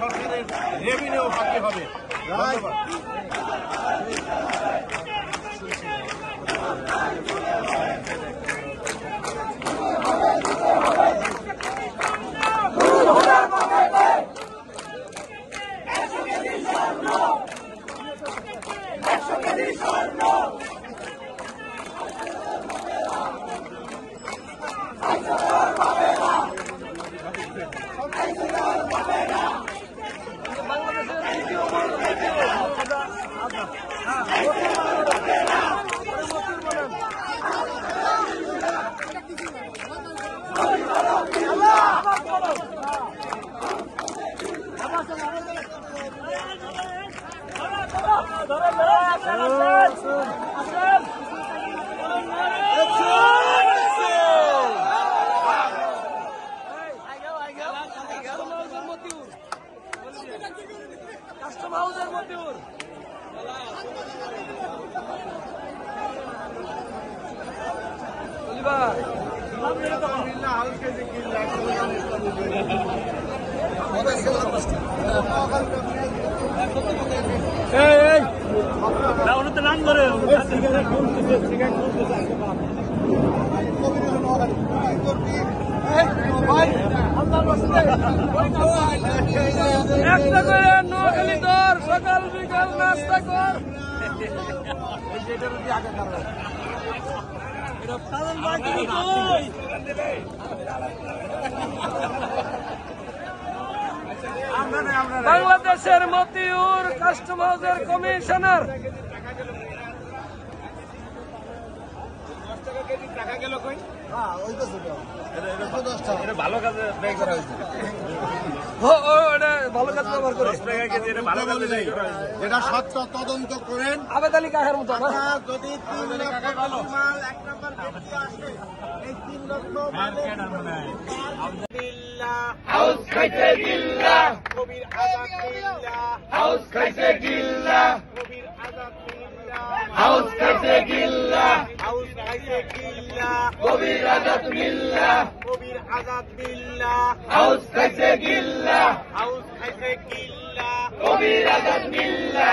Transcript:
সরকারের রেভিনিউ ফাঁকি হবে। কাস্টম হাউসের মধ্যে নাম ধরে একটা করে নোয়াখালী দর সকাল বিকাল নাস্তা কর। বাংলাদেশের মতিউর কাস্টম হাউসের কমিশনার টাকা গেল কই? ভালো কাজে ব্যয় করা হয়েছে। ভালো কাজ ব্যবহার করে 10 টাকা কেজি ভালো কাজে ব্যয় করা হয়েছে। এটা সত্য তদন্ত করেন। আবেদ আলী কাকার মতো যদি 3 লক্ষ মাল 1 নম্বর ব্যক্তি আসে এই 3 লক্ষ হাউস খাইতে গিল্লা কবির আজাদ গিল্লা হাউস খাইতে গিল্লা কবির আজাদ গিল্লা হাউস খাইতে গিল্লা হাউস খাইতে গিল্লা কবির আজাদ গিল্লা কবির আজাদ গিল্লা হাউস খাইতে গিল্লা হাউস খাইতে গিল্লা কবির আজাদ গিল্লা